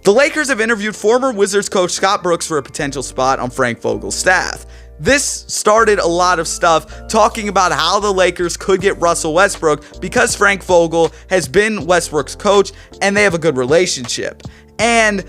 The Lakers have interviewed former Wizards coach Scott Brooks for a potential spot on Frank Vogel's staff. This started a lot of stuff talking about how the Lakers could get Russell Westbrook because Frank Vogel has been Westbrook's coach and they have a good relationship. And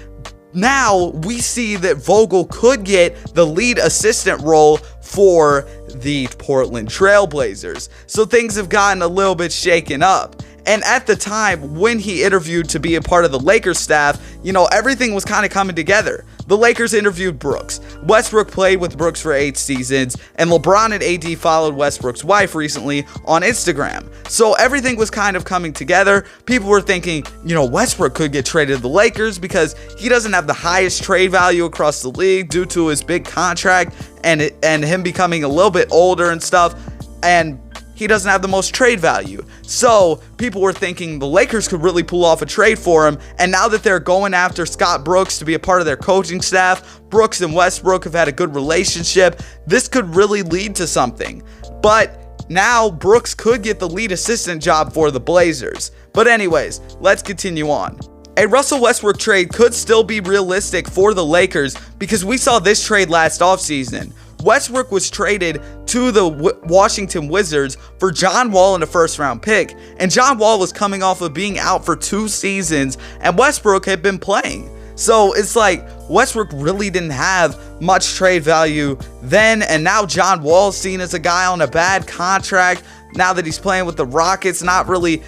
now we see that Vogel could get the lead assistant role for the Portland Trail Blazers. So things have gotten a little bit shaken up. And at the time when he interviewed to be a part of the Lakers staff, everything was kind of coming together. The Lakers interviewed Brooks. Westbrook played with Brooks for 8 seasons, and LeBron and AD followed Westbrook's wife recently on Instagram. So everything was kind of coming together. People were thinking, Westbrook could get traded to the Lakers because he doesn't have the highest trade value across the league due to his big contract and him becoming a little bit older and stuff. And he doesn't have the most trade value. So people were thinking the Lakers could really pull off a trade for him. And now that they're going after Scott Brooks to be a part of their coaching staff, Brooks and Westbrook have had a good relationship. This could really lead to something. But now Brooks could get the lead assistant job for the Blazers. But anyways, let's continue on. A Russell Westbrook trade could still be realistic for the Lakers because we saw this trade last offseason. Westbrook was traded to the Washington Wizards for John Wall and a first-round pick, and John Wall was coming off of being out for 2 seasons, and Westbrook had been playing. So it's like Westbrook really didn't have much trade value then, and now John Wall's seen as a guy on a bad contract. Now that he's playing with the Rockets, not really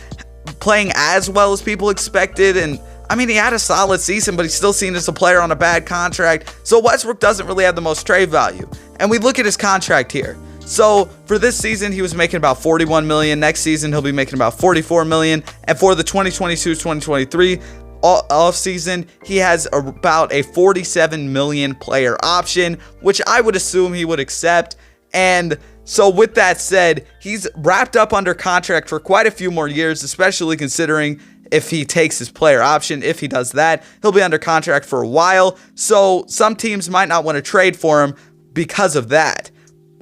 playing as well as people expected, and he had a solid season, but he's still seen as a player on a bad contract. So Westbrook doesn't really have the most trade value. And we look at his contract here. So for this season, he was making about $41 million. Next season, he'll be making about $44 million. And for the 2022-2023 offseason, he has about a $47 million player option, which I would assume he would accept. And so with that said, he's wrapped up under contract for quite a few more years, especially considering if he takes his player option. If he does that, he'll be under contract for a while. So some teams might not want to trade for him because of that.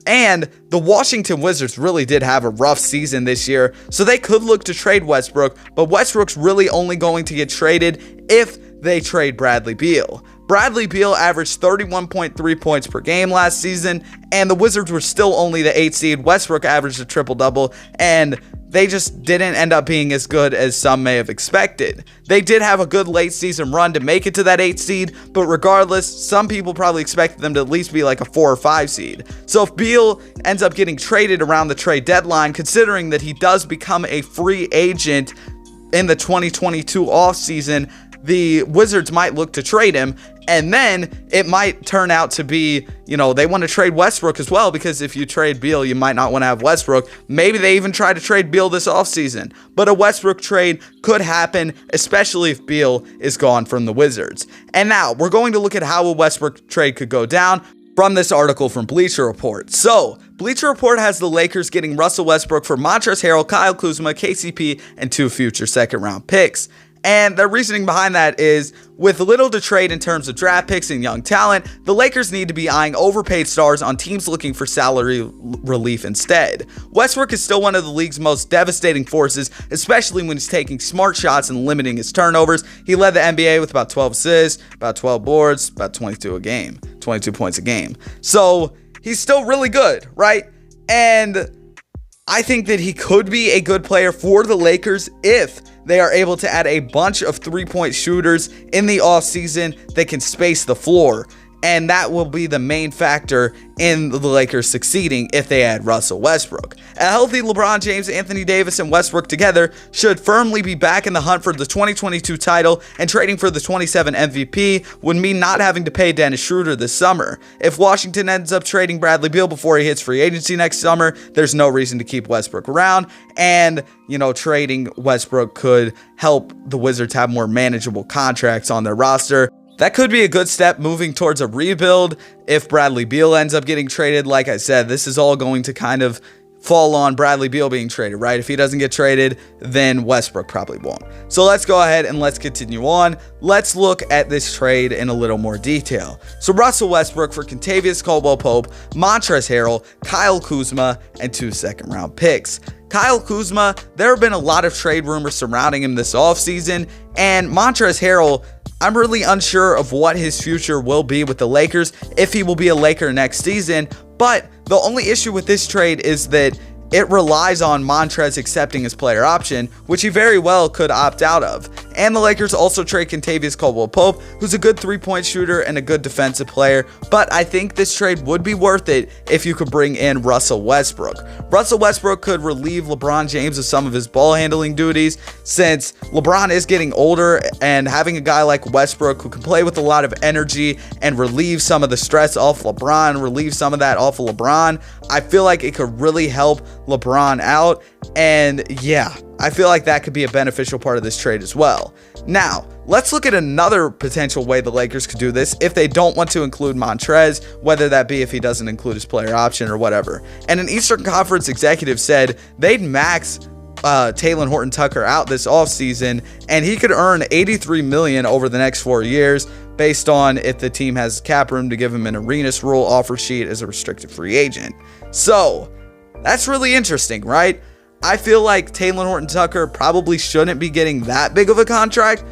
And the Washington Wizards really did have a rough season this year, so they could look to trade Westbrook, but Westbrook's really only going to get traded if they trade Bradley Beal. Bradley Beal averaged 31.3 points per game last season, and the Wizards were still only the 8th seed. Westbrook averaged a triple-double, and they just didn't end up being as good as some may have expected. They did have a good late season run to make it to that 8th seed, but regardless, some people probably expected them to at least be like a 4 or 5 seed. So if Beal ends up getting traded around the trade deadline, considering that he does become a free agent in the 2022 offseason, the Wizards might look to trade him, and then it might turn out to be, they want to trade Westbrook as well, because if you trade Beal, you might not want to have Westbrook. Maybe they even try to trade Beal this offseason, but a Westbrook trade could happen, especially if Beal is gone from the Wizards. And now we're going to look at how a Westbrook trade could go down from this article from Bleacher Report. So, Bleacher Report has the Lakers getting Russell Westbrook for Montrezl Harrell, Kyle Kuzma, KCP, and 2 future second-round picks. And the reasoning behind that is, with little to trade in terms of draft picks and young talent, the Lakers need to be eyeing overpaid stars on teams looking for salary relief instead. Westbrook is still one of the league's most devastating forces, especially when he's taking smart shots and limiting his turnovers. He led the NBA with about 12 assists, about 12 boards, about 22 points a game. So he's still really good, right? And I think that he could be a good player for the Lakers if they are able to add a bunch of 3-point shooters in the offseason that can space the floor. And that will be the main factor in the Lakers succeeding if they add Russell Westbrook. A healthy LeBron James, Anthony Davis, and Westbrook together should firmly be back in the hunt for the 2022 title, and trading for the 27 MVP would mean not having to pay Dennis Schroeder this summer. If Washington ends up trading Bradley Beal before he hits free agency next summer, there's no reason to keep Westbrook around, and trading Westbrook could help the Wizards have more manageable contracts on their roster. That could be a good step moving towards a rebuild if Bradley Beal ends up getting traded. Like I said, this is all going to kind of fall on Bradley Beal being traded, right? If he doesn't get traded, then Westbrook probably won't. So let's go ahead and let's continue on. Let's look at this trade in a little more detail. So Russell Westbrook for Kentavious Caldwell-Pope, Montrezl Harrell, Kyle Kuzma, and 2 second-round picks. Kyle Kuzma, there have been a lot of trade rumors surrounding him this offseason, and Montrezl Harrell, I'm really unsure of what his future will be with the Lakers, if he will be a Laker next season, but the only issue with this trade is that it relies on Montrez accepting his player option, which he very well could opt out of. And the Lakers also trade Kentavious Caldwell-Pope, who's a good three-point shooter and a good defensive player, but I think this trade would be worth it if you could bring in Russell Westbrook. Russell Westbrook could relieve LeBron James of some of his ball handling duties, since LeBron is getting older, and having a guy like Westbrook who can play with a lot of energy and relieve some of the stress off LeBron, relieve some of that off of LeBron, I feel like it could really help LeBron out. And yeah, I feel like that could be a beneficial part of this trade as well. Now, let's look at another potential way the Lakers could do this if they don't want to include Montrez, whether that be if he doesn't include his player option or whatever. And an Eastern Conference executive said they'd max Talen Horton-Tucker out this offseason, and he could earn $83 million over the next 4 years, based on if the team has cap room to give him an Arenas rule offer sheet as a restricted free agent. So that's really interesting, right? I feel like Talen Horton-Tucker probably shouldn't be getting that big of a contract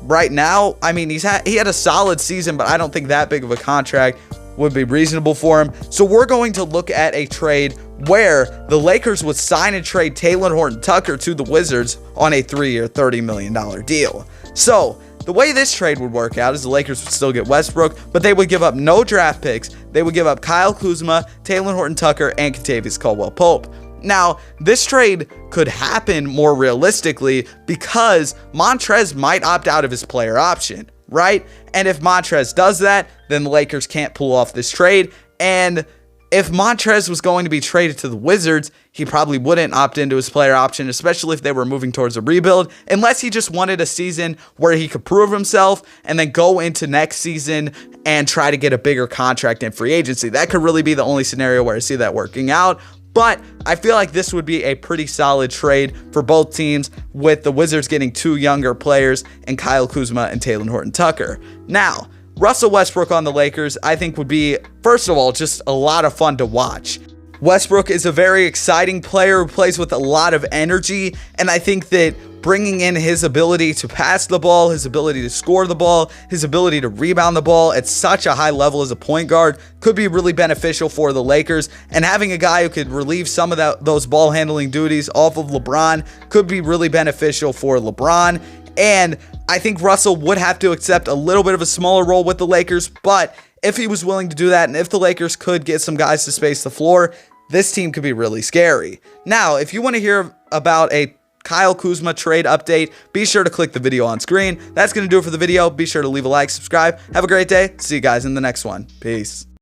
right now. I mean, he had a solid season, but I don't think that big of a contract would be reasonable for him. So we're going to look at a trade where the Lakers would sign and trade Talen Horton-Tucker to the Wizards on a 3-year, $30 million deal. So the way this trade would work out is the Lakers would still get Westbrook, but they would give up no draft picks. They would give up Kyle Kuzma, Talen Horton-Tucker, and Kentavious Caldwell-Pope. Now, this trade could happen more realistically because Montrez might opt out of his player option, right? And if Montrez does that, then the Lakers can't pull off this trade. And if Montrez was going to be traded to the Wizards, he probably wouldn't opt into his player option, especially if they were moving towards a rebuild, unless he just wanted a season where he could prove himself and then go into next season and try to get a bigger contract in free agency. That could really be the only scenario where I see that working out. But I feel like this would be a pretty solid trade for both teams, with the Wizards getting 2 younger players in Kyle Kuzma and Talen Horton-Tucker. Now, Russell Westbrook on the Lakers, I think, would be, first of all, just a lot of fun to watch. Westbrook is a very exciting player who plays with a lot of energy, and I think that bringing in his ability to pass the ball, his ability to score the ball, his ability to rebound the ball at such a high level as a point guard could be really beneficial for the Lakers. And having a guy who could relieve some of those ball handling duties off of LeBron could be really beneficial for LeBron. And I think Russell would have to accept a little bit of a smaller role with the Lakers, but if he was willing to do that, and if the Lakers could get some guys to space the floor, this team could be really scary. Now, if you want to hear about a Kyle Kuzma trade update, be sure to click the video on screen. That's going to do it for the video. Be sure to leave a like, subscribe. Have a great day. See you guys in the next one. Peace.